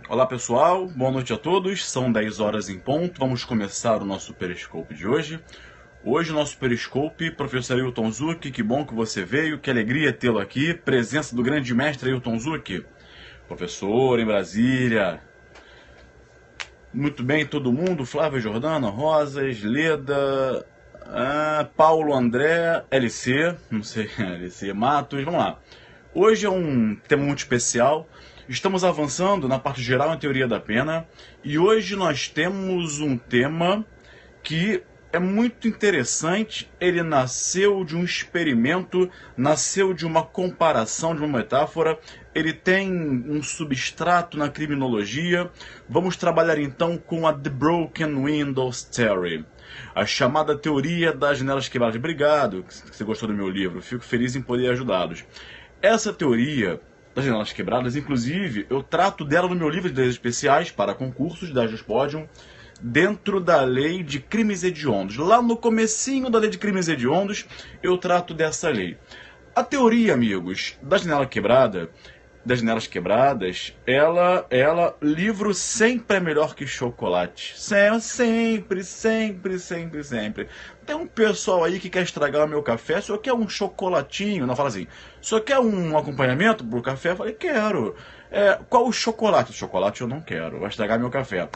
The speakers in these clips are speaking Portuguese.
Olá pessoal, boa noite a todos, são 10 horas em ponto, vamos começar o nosso Periscope de hoje. Hoje o nosso Periscope, professor Ailton Zucchi, que bom que você veio, que alegria tê-lo aqui, presença do grande mestre Ailton Zucchi, professor em Brasília. Muito bem, todo mundo, Flávia Jordana, Rosas, Leda, Paulo André, LC, não sei, LC Matos, vamos lá. Hoje é um tema muito especial. Estamos avançando na parte geral em teoria da pena e hoje nós temos um tema que é muito interessante. Ele nasceu de um experimento, nasceu de uma comparação, de uma metáfora. Ele tem um substrato na criminologia. Vamos trabalhar então com a The Broken Windows Theory, a chamada teoria das janelas quebradas. Obrigado que você gostou do meu livro, fico feliz em poder ajudá-los. Essa teoria das janelas quebradas, inclusive, eu trato dela no meu livro de leis especiais para concursos da Juspodium, dentro da lei de crimes hediondos. Lá no comecinho da lei de crimes hediondos, eu trato dessa lei. A teoria, amigos, da janela quebrada, das janelas quebradas, livro sempre é melhor que chocolate. Sempre. Tem um pessoal aí que quer estragar o meu café, só quer um chocolatinho, não fala assim, só quer um acompanhamento pro café? Eu falei, quero. Qual o chocolate? Chocolate eu não quero, vai estragar meu café.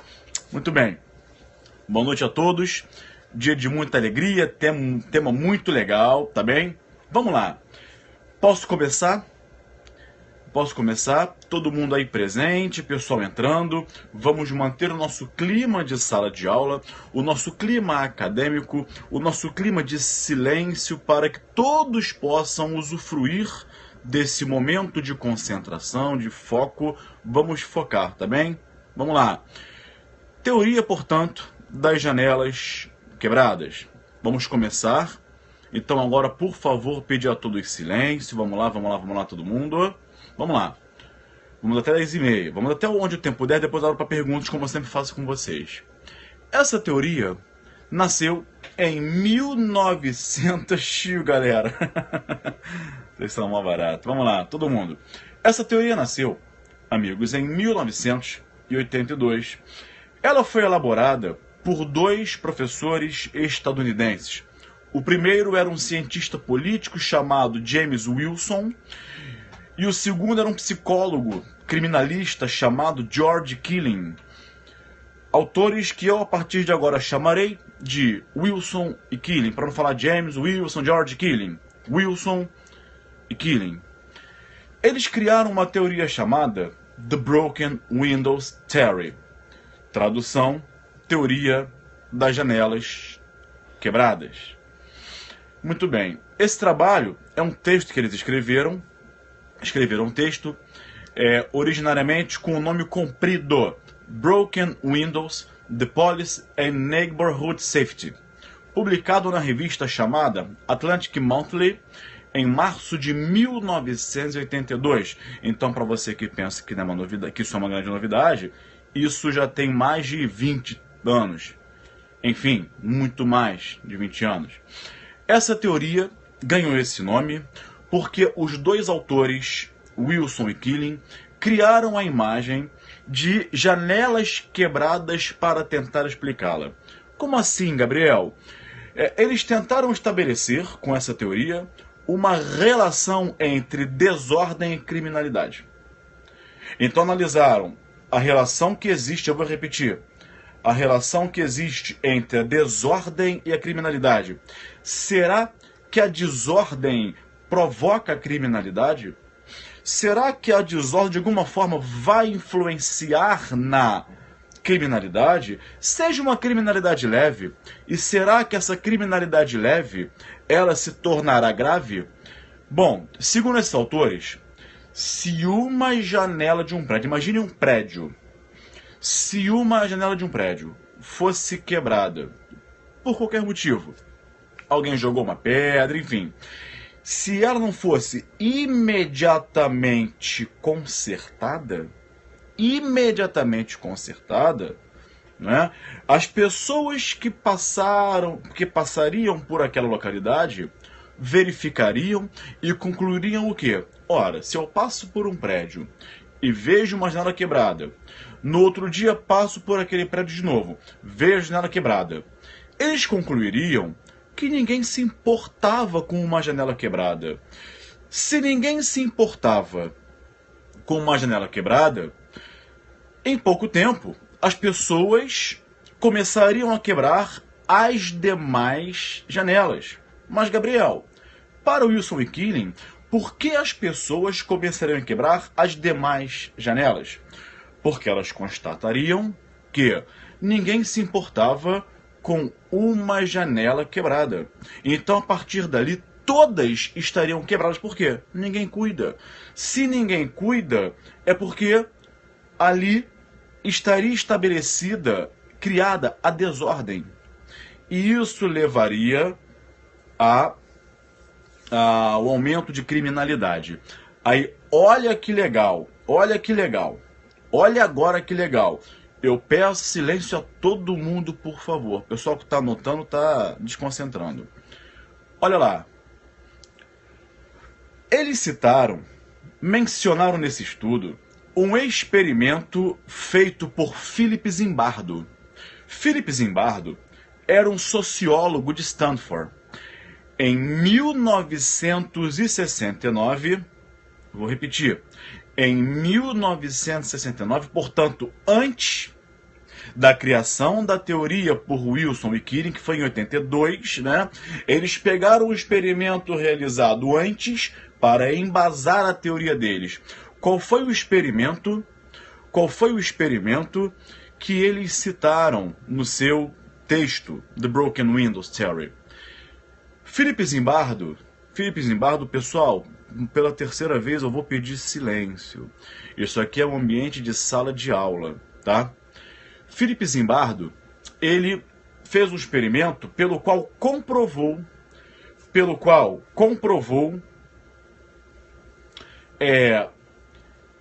Muito bem. Boa noite a todos. Dia de muita alegria, tema muito legal, tá bem? Vamos lá. Posso começar? Todo mundo aí presente, pessoal entrando. Vamos manter o nosso clima de sala de aula, o nosso clima acadêmico, o nosso clima de silêncio para que todos possam usufruir desse momento de concentração, de foco. Vamos focar, tá bem? Vamos lá. Teoria, portanto, das janelas quebradas. Vamos começar. Então agora, por favor, pedir a todos silêncio. Vamos lá, todo mundo. Vamos lá. Vamos até 10h30. Vamos até onde o tempo der, depois da hora para perguntas, como eu sempre faço com vocês. Essa teoria nasceu em 1900, galera. Vocês são mó barato. Vamos lá, todo mundo. Essa teoria nasceu, amigos, em 1982. Ela foi elaborada por dois professores estadunidenses. O primeiro era um cientista político chamado James Wilson, e o segundo era um psicólogo criminalista chamado George Killing. Autores que eu, a partir de agora, chamarei de Wilson e Killing, para não falar James, Wilson, George Killing. Wilson e Killing. Eles criaram uma teoria chamada The Broken Windows Theory. Tradução, teoria das janelas quebradas. Muito bem. Esse trabalho é um texto que eles escreveram um texto originariamente com o nome comprido Broken Windows, The Police and Neighborhood Safety, publicado na revista chamada Atlantic Monthly em março de 1982. Então, para você que pensa que não é uma novidade, que isso é uma grande novidade, isso já tem mais de 20 anos. Enfim, muito mais de 20 anos. Essa teoria ganhou esse nome porque os dois autores, Wilson e Killing, criaram a imagem de janelas quebradas para tentar explicá-la. Como assim, Gabriel? Eles tentaram estabelecer, com essa teoria, uma relação entre desordem e criminalidade. Então analisaram a relação que existe, eu vou repetir, a relação que existe entre a desordem e a criminalidade. Será que a desordem provoca a criminalidade? Será que a desordem de alguma forma vai influenciar na criminalidade? Seja uma criminalidade leve, e será que essa criminalidade leve, ela se tornará grave? Bom, segundo esses autores, se uma janela de um prédio, imagine um prédio, se uma janela de um prédio fosse quebrada, por qualquer motivo, alguém jogou uma pedra, enfim, se ela não fosse imediatamente consertada, né, as pessoas que passariam por aquela localidade verificariam e concluiriam o quê? Ora, se eu passo por um prédio e vejo uma janela quebrada, No outro dia, passo por aquele prédio de novo. Vejo a janela quebrada. Eles concluiriam que ninguém se importava com uma janela quebrada. Se ninguém se importava com uma janela quebrada, em pouco tempo, as pessoas começariam a quebrar as demais janelas. Mas, Gabriel, para Wilson e Killing, por que as pessoas começariam a quebrar as demais janelas? Porque elas constatariam que ninguém se importava com uma janela quebrada. Então, a partir dali, todas estariam quebradas. Por quê? Ninguém cuida. Se ninguém cuida, é porque ali estaria estabelecida, criada a desordem. E isso levaria ao aumento de criminalidade. Aí, olha que legal, olha que legal, olha agora que legal. Eu peço silêncio a todo mundo, por favor. O pessoal que está anotando está desconcentrando. Olha lá. Eles mencionaram nesse estudo, um experimento feito por Philip Zimbardo. Philip Zimbardo era um sociólogo de Stanford. Em 1969, vou repetir, em 1969, portanto, antes da criação da teoria por Wilson e Killing, que foi em 82, né? Eles pegaram o experimento realizado antes para embasar a teoria deles. Qual foi o experimento? Qual foi o experimento que eles citaram no seu texto, The Broken Windows Theory? Philip Zimbardo, pessoal, pela terceira vez eu vou pedir silêncio. Isso aqui é um ambiente de sala de aula, tá? Philip Zimbardo, ele fez um experimento pelo qual comprovou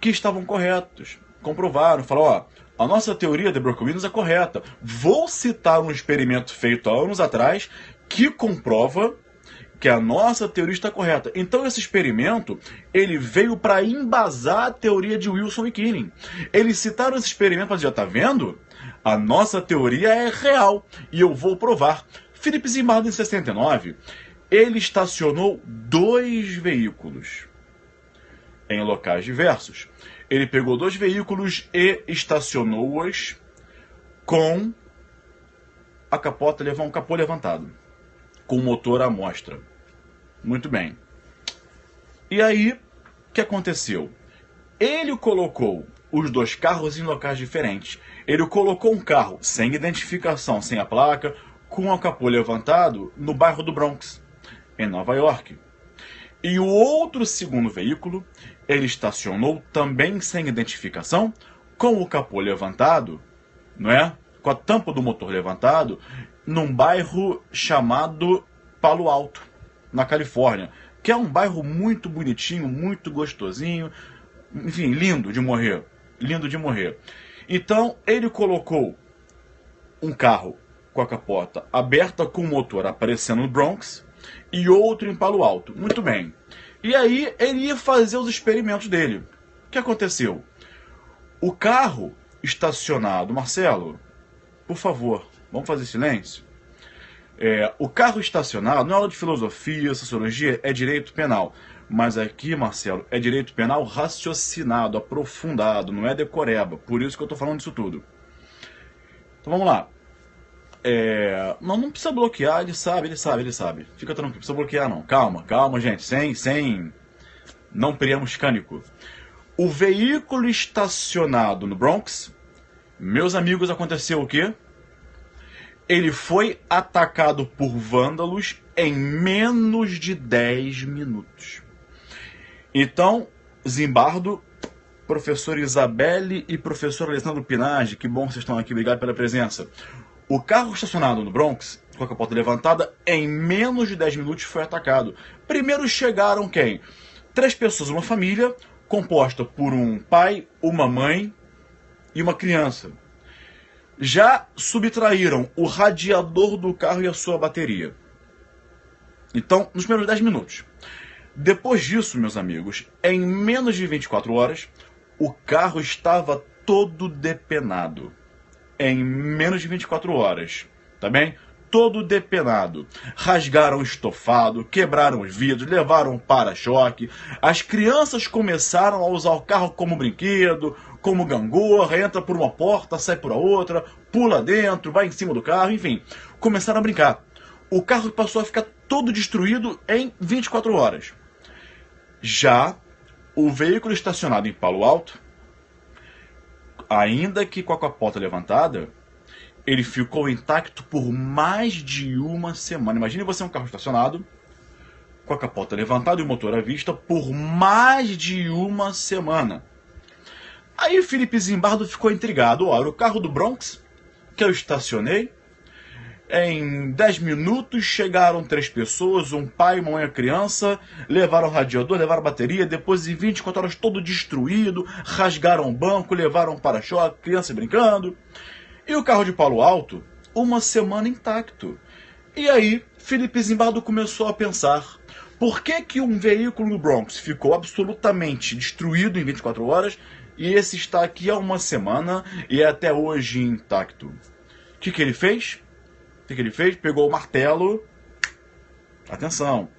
que estavam corretos. Comprovaram, falaram, a nossa teoria de Broken Windows é correta. Vou citar um experimento feito há anos atrás que comprova que a nossa teoria está correta. Então esse experimento, ele veio para embasar a teoria de Wilson e Killing. Eles citaram esse experimento para dizer, tá vendo? A nossa teoria é real e eu vou provar. Philip Zimbardo, em 69, ele estacionou 2 veículos em locais diversos. Ele pegou 2 veículos e estacionou-os com a capota, um capô levantado, com o motor à mostra. Muito bem. E aí, o que aconteceu? Ele colocou os 2 carros em locais diferentes. Ele colocou um carro sem identificação, sem a placa, com o capô levantado no bairro do Bronx, em Nova York. E o outro segundo veículo, ele estacionou também sem identificação, com o capô levantado, não é? Com a tampa do motor levantado, num bairro chamado Palo Alto, na Califórnia, que é um bairro muito bonitinho, muito gostosinho, enfim, lindo de morrer, lindo de morrer. Então, ele colocou um carro com a capota aberta, com o motor aparecendo no Bronx, e outro em Palo Alto. Muito bem. E aí, ele ia fazer os experimentos dele. O que aconteceu? O carro estacionado, Marcelo, por favor, vamos fazer silêncio? O carro estacionado, não é aula de filosofia, sociologia, é direito penal. Mas aqui, Marcelo, é direito penal raciocinado, aprofundado, não é decoreba. Por isso que eu estou falando disso tudo. Então vamos lá. Não precisa bloquear, ele sabe. Fica tranquilo, não precisa bloquear não. Calma, gente, sem não criamos cânico. O veículo estacionado no Bronx, meus amigos, aconteceu o quê? Ele foi atacado por vândalos em menos de 10 minutos. Então, Zimbardo, professor Isabelle e professor Alessandro Pinage, que bom que vocês estão aqui, obrigado pela presença. O carro estacionado no Bronx, com a capota levantada, em menos de 10 minutos foi atacado. Primeiro chegaram quem? 3 pessoas, uma família composta por um pai, uma mãe e uma criança. Já subtraíram o radiador do carro e a sua bateria. Então, nos primeiros 10 minutos. Depois disso, meus amigos, em menos de 24 horas, o carro estava todo depenado. Em menos de 24 horas, tá bem? Todo depenado. Rasgaram o estofado, quebraram os vidros, levaram um para-choque. As crianças começaram a usar o carro como brinquedo, como gangorra, entra por uma porta, sai por outra, pula dentro, vai em cima do carro, enfim. Começaram a brincar. O carro passou a ficar todo destruído em 24 horas. Já o veículo estacionado em Palo Alto, ainda que com a capota levantada, ele ficou intacto por mais de uma semana. Imagine você um carro estacionado, com a capota levantada e o motor à vista, por mais de uma semana. Aí o Felipe Zimbardo ficou intrigado. Olha, o carro do Bronx, que eu estacionei, em 10 minutos chegaram 3 pessoas, um pai, uma mãe e a criança, levaram o radiador, levaram a bateria, depois em 24 horas todo destruído, rasgaram o banco, levaram um para-choque, criança brincando. E o carro de Palo Alto, uma semana intacto. E aí, Felipe Zimbardo começou a pensar, por que que um veículo no Bronx ficou absolutamente destruído em 24 horas e esse está aqui há uma semana e é até hoje intacto? O que ele fez? O que ele fez? Pegou o martelo, atenção,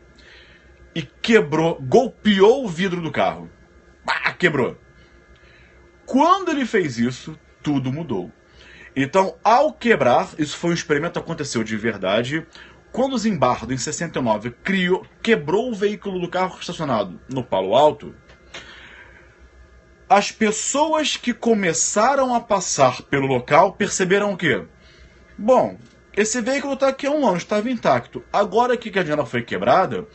e quebrou, golpeou o vidro do carro. Quebrou. Quando ele fez isso, tudo mudou. Então, ao quebrar, isso foi um experimento que aconteceu de verdade, quando o Zimbardo, em 69, quebrou o veículo do carro estacionado no Palo Alto, as pessoas que começaram a passar pelo local perceberam o quê? Bom, esse veículo está aqui há um ano, estava intacto. Agora que a janela foi quebrada,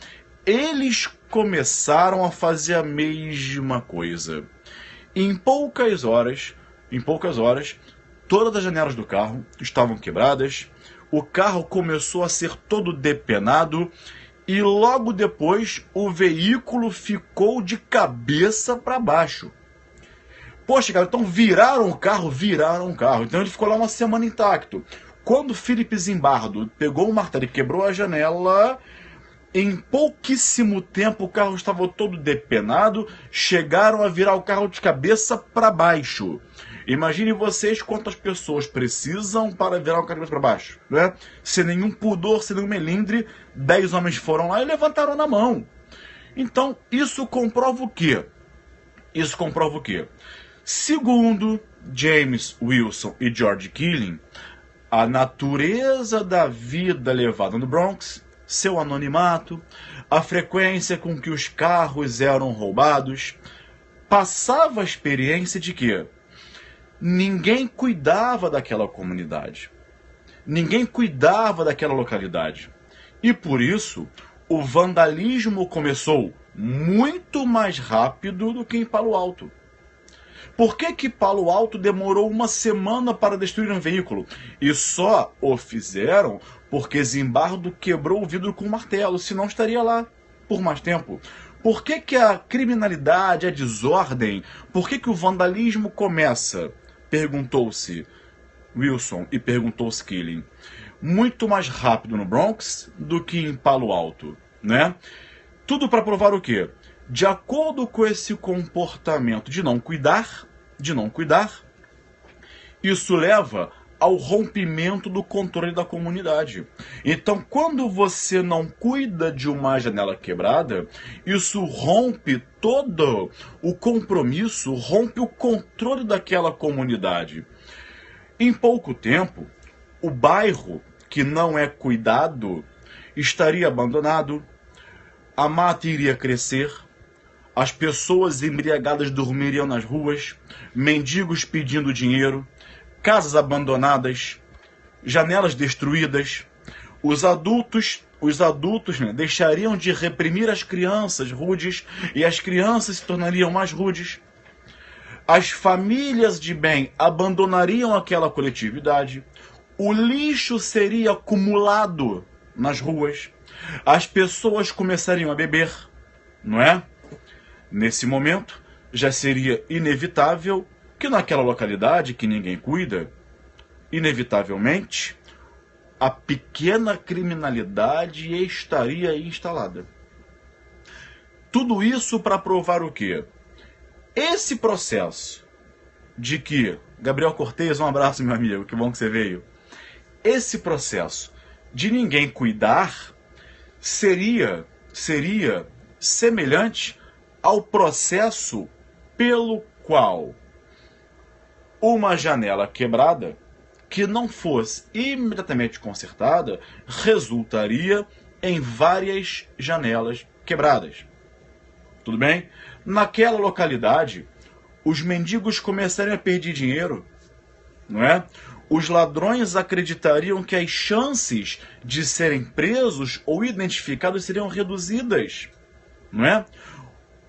eles começaram a fazer a mesma coisa. Em poucas horas, todas as janelas do carro estavam quebradas, o carro começou a ser todo depenado e logo depois o veículo ficou de cabeça para baixo. Poxa, cara, então viraram o carro. Então ele ficou lá uma semana intacto. Quando Felipe Zimbardo pegou o martelo e quebrou a janela, em pouquíssimo tempo o carro estava todo depenado, chegaram a virar o carro de cabeça para baixo. Imagine vocês quantas pessoas precisam para virar o carro de cabeça para baixo, né? Sem nenhum pudor, sem nenhum melindre, 10 homens foram lá e levantaram na mão. Então, isso comprova o quê? Segundo James Wilson e George Killing, a natureza da vida levada no Bronx, seu anonimato, a frequência com que os carros eram roubados, passava a experiência de que ninguém cuidava daquela comunidade, ninguém cuidava daquela localidade. E por isso, o vandalismo começou muito mais rápido do que em Palo Alto. Por que Palo Alto demorou uma semana para destruir um veículo? E só o fizeram porque Zimbardo quebrou o vidro com um martelo, senão estaria lá por mais tempo. Por que a criminalidade, a desordem, por que o vandalismo começa? Perguntou-se Wilson e perguntou-se Killing. Muito mais rápido no Bronx do que em Palo Alto, né? Tudo para provar o quê? De acordo com esse comportamento de não cuidar, isso leva ao rompimento do controle da comunidade. Então, quando você não cuida de uma janela quebrada, isso rompe todo o compromisso, rompe o controle daquela comunidade. Em pouco tempo, o bairro que não é cuidado estaria abandonado, a mata iria crescer, as pessoas embriagadas dormiriam nas ruas, mendigos pedindo dinheiro, casas abandonadas, janelas destruídas. Os adultos deixariam de reprimir as crianças rudes e as crianças se tornariam mais rudes. As famílias de bem abandonariam aquela coletividade. O lixo seria acumulado nas ruas. As pessoas começariam a beber, não é? Nesse momento, já seria inevitável que naquela localidade que ninguém cuida, inevitavelmente, a pequena criminalidade estaria instalada. Tudo isso para provar o quê? Esse processo de que, Gabriel Cortez, um abraço, meu amigo, que bom que você veio. Esse processo de ninguém cuidar seria semelhante ao processo pelo qual uma janela quebrada que não fosse imediatamente consertada resultaria em várias janelas quebradas. Tudo bem? Naquela localidade, os mendigos começariam a perder dinheiro, não é? Os ladrões acreditariam que as chances de serem presos ou identificados seriam reduzidas, não é?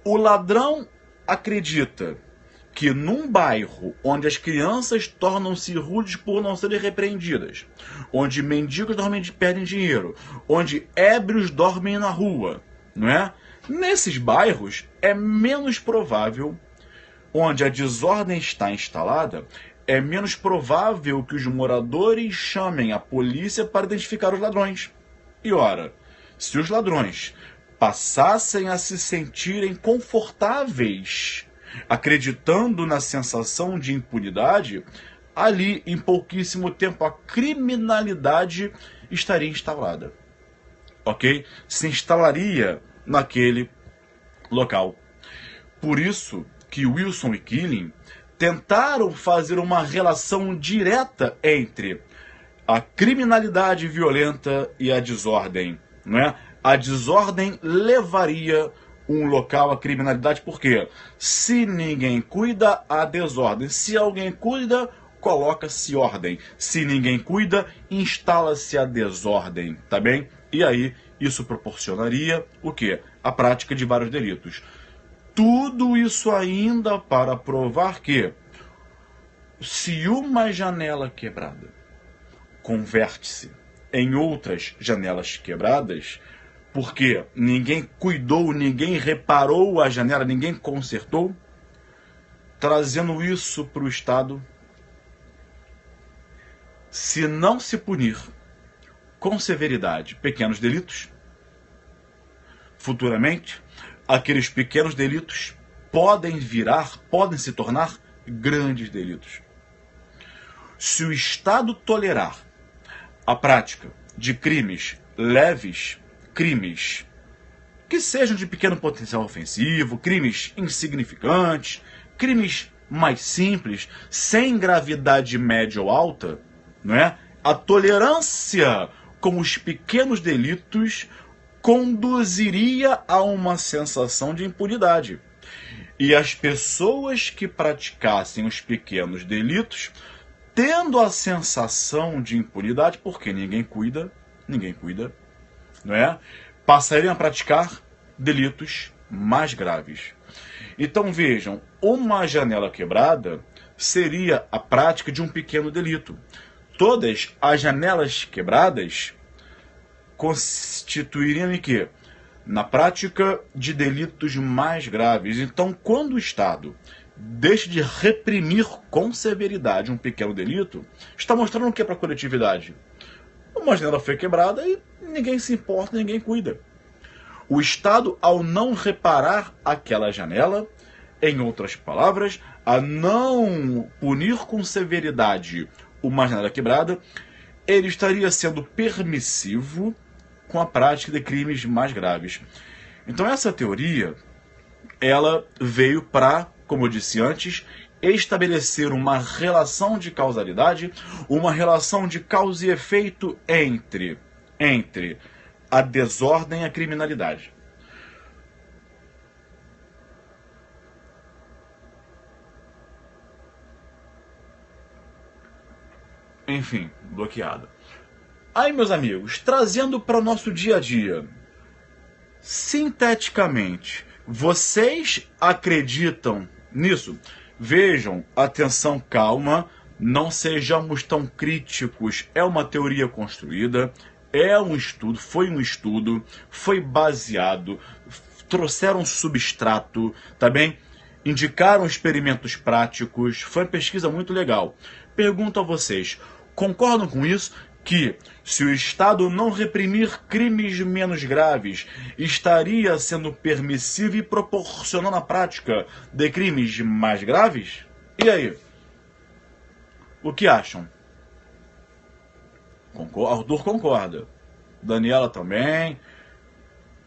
O ladrão acredita que num bairro onde as crianças tornam-se rudes por não serem repreendidas, onde mendigos normalmente perdem dinheiro, onde ébrios dormem na rua, não é? Nesses bairros é menos provável, onde a desordem está instalada, é menos provável que os moradores chamem a polícia para identificar os ladrões. E ora, se os ladrões passassem a se sentirem confortáveis, acreditando na sensação de impunidade, ali, em pouquíssimo tempo, a criminalidade estaria instalada. Ok? Se instalaria naquele local. Por isso que Wilson e Killing tentaram fazer uma relação direta entre a criminalidade violenta e a desordem, não é? A desordem levaria um local à criminalidade, porque se ninguém cuida, há desordem. Se alguém cuida, coloca-se ordem. Se ninguém cuida, instala-se a desordem, tá bem? E aí, isso proporcionaria o quê? A prática de vários delitos. Tudo isso ainda para provar que, se uma janela quebrada converte-se em outras janelas quebradas, porque ninguém cuidou, ninguém reparou a janela, ninguém consertou, trazendo isso para o Estado, se não se punir com severidade pequenos delitos, futuramente, aqueles pequenos delitos podem se tornar grandes delitos. Se o Estado tolerar a prática de crimes leves, crimes que sejam de pequeno potencial ofensivo, crimes insignificantes, crimes mais simples, sem gravidade média ou alta, não é? A tolerância com os pequenos delitos conduziria a uma sensação de impunidade. E as pessoas que praticassem os pequenos delitos, tendo a sensação de impunidade, porque ninguém cuida, não é? Passariam a praticar delitos mais graves. Então vejam, uma janela quebrada seria a prática de um pequeno delito. Todas as janelas quebradas constituiriam em quê? Na prática de delitos mais graves. Então, quando o Estado deixa de reprimir com severidade um pequeno delito, está mostrando o que para a coletividade? Uma janela foi quebrada e ninguém se importa, ninguém cuida. O Estado, ao não reparar aquela janela, em outras palavras, a não punir com severidade uma janela quebrada, ele estaria sendo permissivo com a prática de crimes mais graves. Então essa teoria, ela veio para, como eu disse antes, estabelecer uma relação de causalidade, uma relação de causa e efeito entre a desordem e a criminalidade. Enfim, bloqueado. Aí, meus amigos, trazendo para o nosso dia a dia, sinteticamente, vocês acreditam nisso? Vejam, atenção, calma, não sejamos tão críticos. É uma teoria construída, é um estudo, foi baseado, trouxeram substrato, tá bem? Indicaram experimentos práticos, foi uma pesquisa muito legal. Pergunto a vocês, concordam com isso? Que, se o Estado não reprimir crimes menos graves, estaria sendo permissivo e proporcionando a prática de crimes mais graves? E aí? O que acham? Arthur concorda. Daniela também.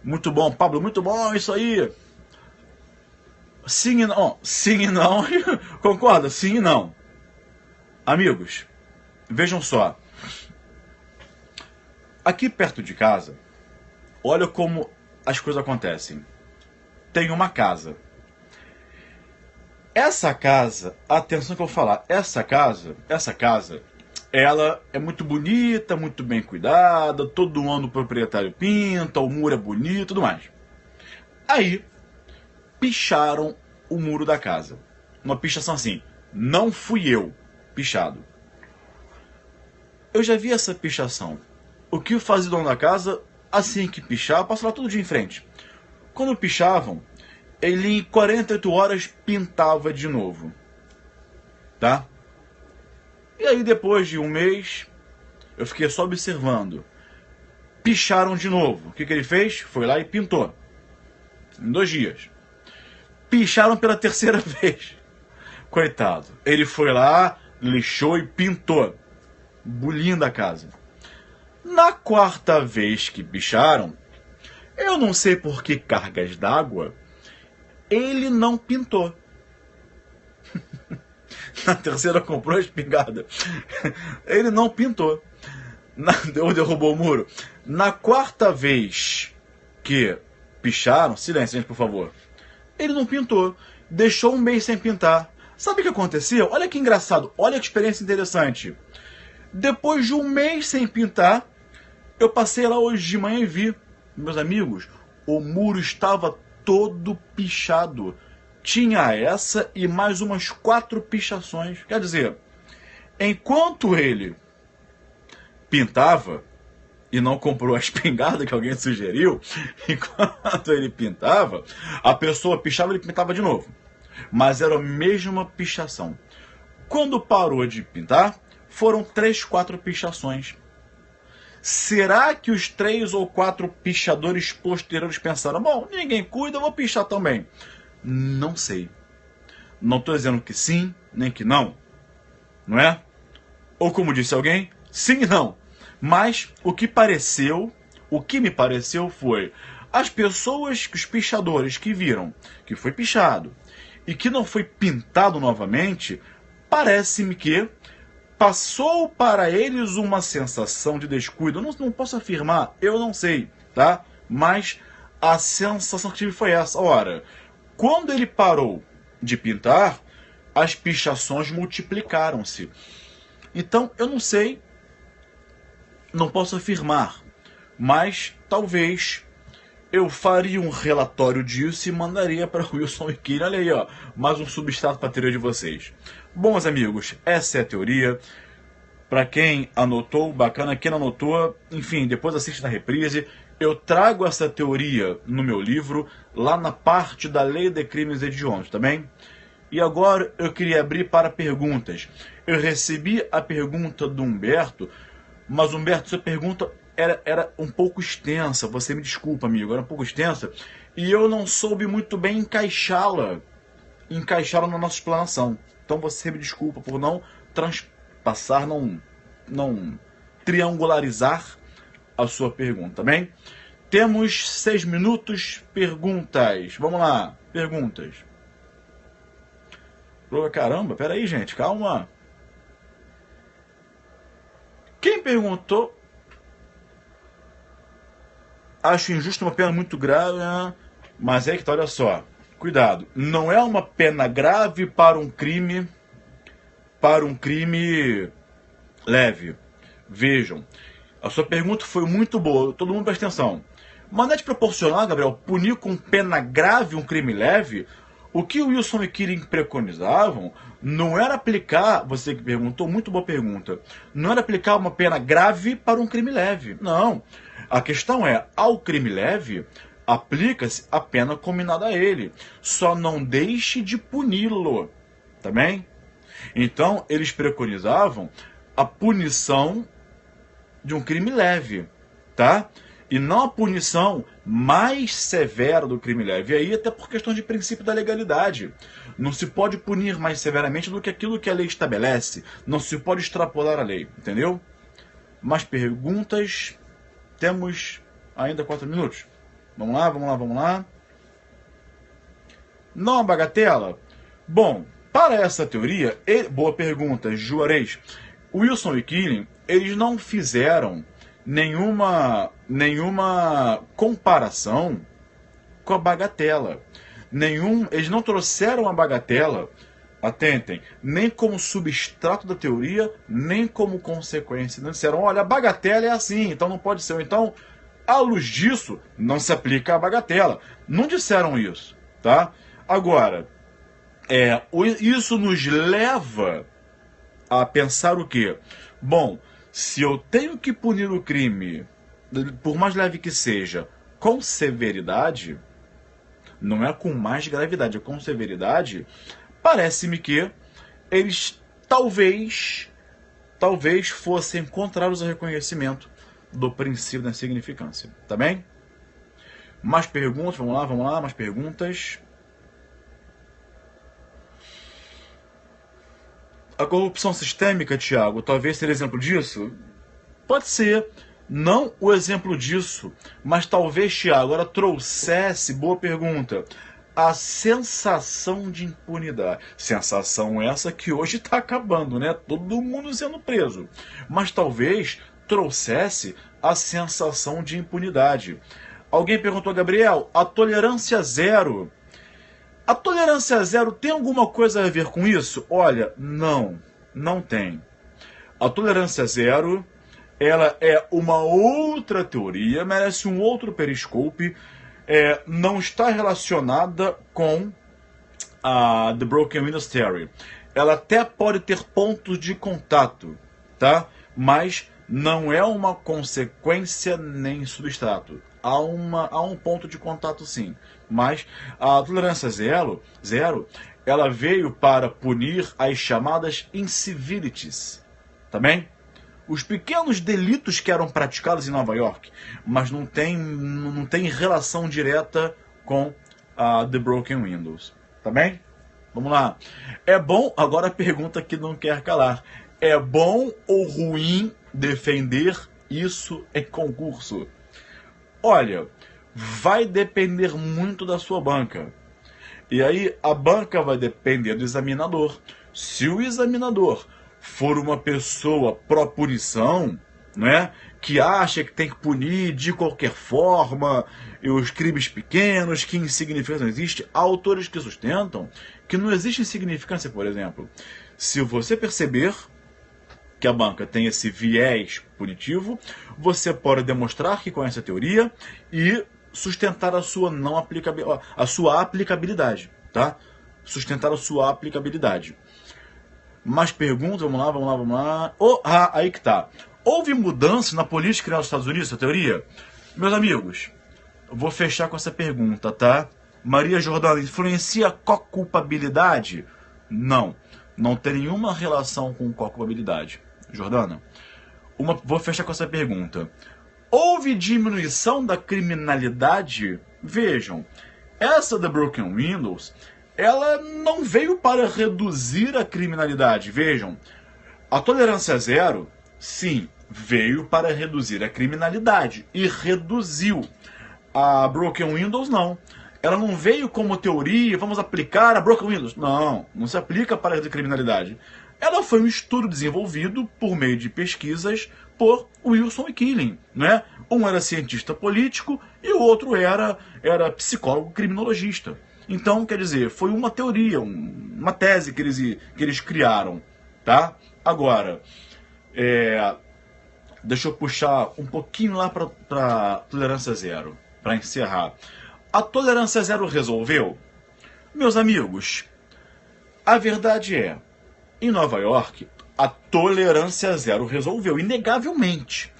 Muito bom, Pablo, muito bom, isso aí. Sim e não. Sim e não. Concorda? Sim e não. Amigos, vejam só. Aqui perto de casa, olha como as coisas acontecem. Tem uma casa. Essa casa, atenção que eu vou falar, essa casa, ela é muito bonita, muito bem cuidada, todo ano o proprietário pinta, o muro é bonito e tudo mais. Aí, picharam o muro da casa. Uma pichação assim, não fui eu pichado. Eu já vi essa pichação. O que fazia o dono da casa, assim que pichava, passava tudo de em frente. Quando pichavam, ele em 48 horas pintava de novo. Tá? E aí depois de um mês, eu fiquei só observando. Picharam de novo. O que ele fez? Foi lá e pintou. Em 2 dias. Picharam pela terceira vez. Coitado. Ele foi lá, lixou e pintou. Bulindo a casa. Na 4ª vez que picharam, eu não sei por que cargas d'água, ele não pintou. Na terceira comprou a espingarda. Ele não pintou. Derrubou o muro. Na 4ª vez que picharam, silêncio, gente, por favor. Ele não pintou. Deixou um mês sem pintar. Sabe o que aconteceu? Olha que engraçado. Olha que experiência interessante. Depois de um mês sem pintar, eu passei lá hoje de manhã e vi, meus amigos, o muro estava todo pichado. Tinha essa e mais umas 4 pichações. Quer dizer, enquanto ele pintava, e não comprou a espingarda que alguém sugeriu, enquanto ele pintava, a pessoa pichava e ele pintava de novo. Mas era a mesma pichação. Quando parou de pintar, foram 3, 4 pichações. Será que os 3 ou 4 pichadores posteriores pensaram, bom, ninguém cuida, eu vou pichar também? Não sei. Não estou dizendo que sim, nem que não. Não é? Ou como disse alguém, sim e não. Mas o que me pareceu foi, as pessoas, os pichadores que viram que foi pichado e que não foi pintado novamente, parece-me que passou para eles uma sensação de descuido. Eu não posso afirmar, eu não sei, tá? Mas a sensação que tive foi essa. Ora, quando ele parou de pintar, as pichações multiplicaram-se. Então, eu não sei, não posso afirmar, mas talvez eu faria um relatório disso e mandaria para o Wilson e Kira. Olha aí, ó, mais um substrato para a teoria de vocês. Bom, meus amigos, essa é a teoria. Para quem anotou, bacana. Quem não anotou, enfim, depois assiste na reprise. Eu trago essa teoria no meu livro, lá na parte da Lei de Crimes Hediondos, tá bem? E agora eu queria abrir para perguntas. Eu recebi a pergunta do Humberto, mas Humberto, sua pergunta era um pouco extensa. Você me desculpa, amigo, era um pouco extensa. E eu não soube muito bem encaixá-la na nossa explanação. Então você me desculpa por não transpassar, não triangularizar a sua pergunta, tá bem? Temos 6 minutos, perguntas. Vamos lá, perguntas. Caramba, peraí, gente, calma. Quem perguntou? Acho injusto, uma pena muito grave, mas é que tá, olha só. Cuidado, não é uma pena grave para um crime leve. Vejam, a sua pergunta foi muito boa, todo mundo presta atenção. Mas não é de proporcionar, Gabriel, punir com pena grave um crime leve? O que o Wilson e Kirin preconizavam não era aplicar, você que perguntou, muito boa pergunta, não era aplicar uma pena grave para um crime leve. Não. A questão é, ao crime leve, aplica-se a pena combinada a ele. Só não deixe de puni-lo. Tá bem? Então, eles preconizavam a punição de um crime leve, tá? E não a punição mais severa do crime leve. E aí, até por questão de princípio da legalidade. Não se pode punir mais severamente do que aquilo que a lei estabelece. Não se pode extrapolar a lei, entendeu? Mais perguntas? Temos ainda 4 minutos. Vamos lá, vamos lá, vamos lá. Não a bagatela? Bom, para essa teoria, boa pergunta, Juarez. Wilson e Killing, eles não fizeram nenhuma comparação com a bagatela. Eles não trouxeram a bagatela, atentem, nem como substrato da teoria, nem como consequência. Não disseram, olha, a bagatela é assim, então não pode ser. Então, à luz disso, não se aplica a bagatela. Não disseram isso, tá? Agora, isso nos leva a pensar o quê? Bom, se eu tenho que punir o crime, por mais leve que seja, com severidade, não é com mais gravidade, é com severidade, parece-me que eles talvez fossem contrários ao reconhecimento do princípio da insignificância. Tá bem? Mais perguntas? Vamos lá, mais perguntas. A corrupção sistêmica, Tiago, talvez seja exemplo disso? Pode ser. Não o exemplo disso, mas talvez, Tiago, agora trouxesse, boa pergunta, a sensação de impunidade. Sensação essa que hoje está acabando, né? Todo mundo sendo preso. Mas talvez trouxesse a sensação de impunidade. Alguém perguntou, Gabriel, a tolerância zero. A tolerância zero tem alguma coisa a ver com isso? Olha, não tem. A tolerância zero, ela é uma outra teoria, merece um outro periscope, não está relacionada com a The Broken Windows Theory. Ela até pode ter pontos de contato, tá? Mas não é uma consequência nem substrato. Há um ponto de contato sim, mas a tolerância zero, ela veio para punir as chamadas incivilities, tá bem? Os pequenos delitos que eram praticados em Nova York, mas não tem relação direta com a The Broken Windows, tá bem? Vamos lá. É bom, agora a pergunta que não quer calar, é bom ou ruim defender isso em concurso? Olha, vai depender muito da sua banca. E aí a banca vai depender do examinador. Se o examinador for uma pessoa pró-punição, né, que acha que tem que punir de qualquer forma, e os crimes pequenos, que insignificância não existe, há autores que sustentam que não existe insignificância, por exemplo. Se você perceber que a banca tem esse viés punitivo, você pode demonstrar que conhece a teoria e sustentar a sua aplicabilidade, tá? Sustentar a sua aplicabilidade. Mais perguntas? Vamos lá. Aí que tá. Houve mudança na política nos Estados Unidos, a teoria? Meus amigos, eu vou fechar com essa pergunta, tá? Maria Jordana, influencia a co-culpabilidade? Não tem nenhuma relação com co-culpabilidade. Jordana, vou fechar com essa pergunta. Houve diminuição da criminalidade? Vejam, essa The Broken Windows, ela não veio para reduzir a criminalidade. Vejam, a tolerância zero, sim, veio para reduzir a criminalidade e reduziu. A Broken Windows não. Ela não veio como teoria, vamos aplicar a Broken Windows. Não se aplica para reduzir a criminalidade. Ela foi um estudo desenvolvido por meio de pesquisas por Wilson e Killing, né? Um era cientista político e o outro era psicólogo criminologista. Então, quer dizer, foi uma teoria, uma tese que eles criaram, tá? Agora, deixa eu puxar um pouquinho lá para tolerância zero, para encerrar. A tolerância zero resolveu? Meus amigos, a verdade é, em Nova York, a tolerância zero resolveu, inegavelmente.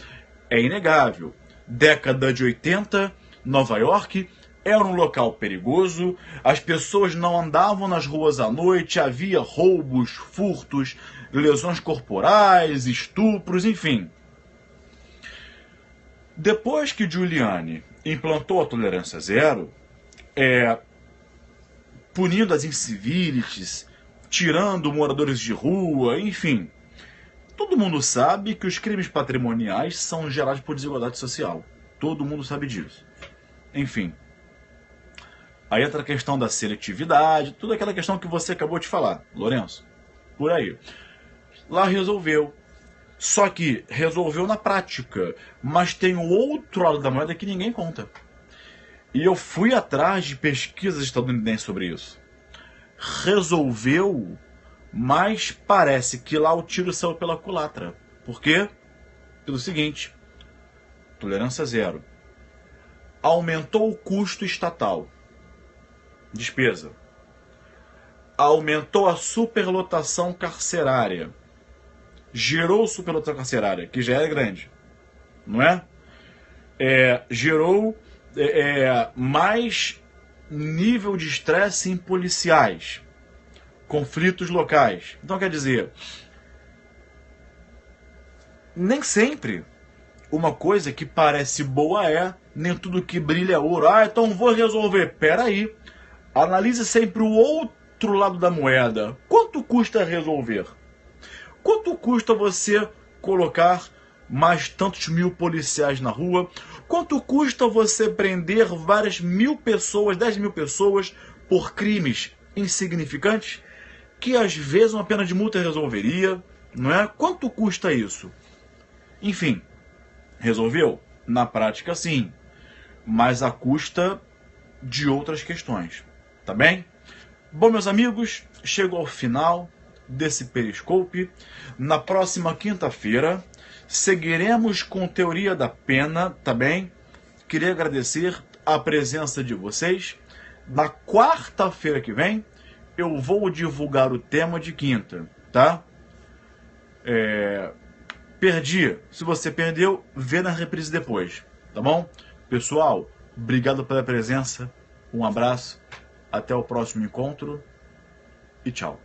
É inegável. Década de 80, Nova York era um local perigoso, as pessoas não andavam nas ruas à noite, havia roubos, furtos, lesões corporais, estupros, enfim. Depois que Giuliani implantou a tolerância zero, punindo as incivilities, tirando moradores de rua, enfim. Todo mundo sabe que os crimes patrimoniais são gerados por desigualdade social. Todo mundo sabe disso. Enfim. Aí entra a questão da seletividade, toda aquela questão que você acabou de falar, Lourenço. Por aí. Lá resolveu. Só que resolveu na prática. Mas tem o outro lado da moeda que ninguém conta. E eu fui atrás de pesquisas estadunidenses sobre isso. Resolveu, mas parece que lá o tiro saiu pela culatra. Por quê? Pelo seguinte: tolerância zero. Aumentou o custo estatal. Despesa. Aumentou a superlotação carcerária. Gerou superlotação carcerária, que já era grande. Não é? Gerou mais nível de estresse em policiais. Conflitos locais. Então, quer dizer, nem sempre uma coisa que parece boa nem tudo que brilha é ouro. Então vou resolver. Pera aí. Analise sempre o outro lado da moeda. Quanto custa resolver? Quanto custa você colocar mais tantos mil policiais na rua? Quanto custa você prender várias mil pessoas, 10 mil pessoas, por crimes insignificantes? Que às vezes uma pena de multa resolveria, não é? Quanto custa isso? Enfim, resolveu? Na prática, sim. Mas à custa de outras questões. Tá bem? Bom, meus amigos, chegou ao final desse Periscope. Na próxima quinta-feira, seguiremos com teoria da pena, tá bem? Queria agradecer a presença de vocês. Na quarta-feira que vem, eu vou divulgar o tema de quinta, tá? Perdi. Se você perdeu, vê na reprise depois, tá bom? Pessoal, obrigado pela presença. Um abraço. Até o próximo encontro. E tchau.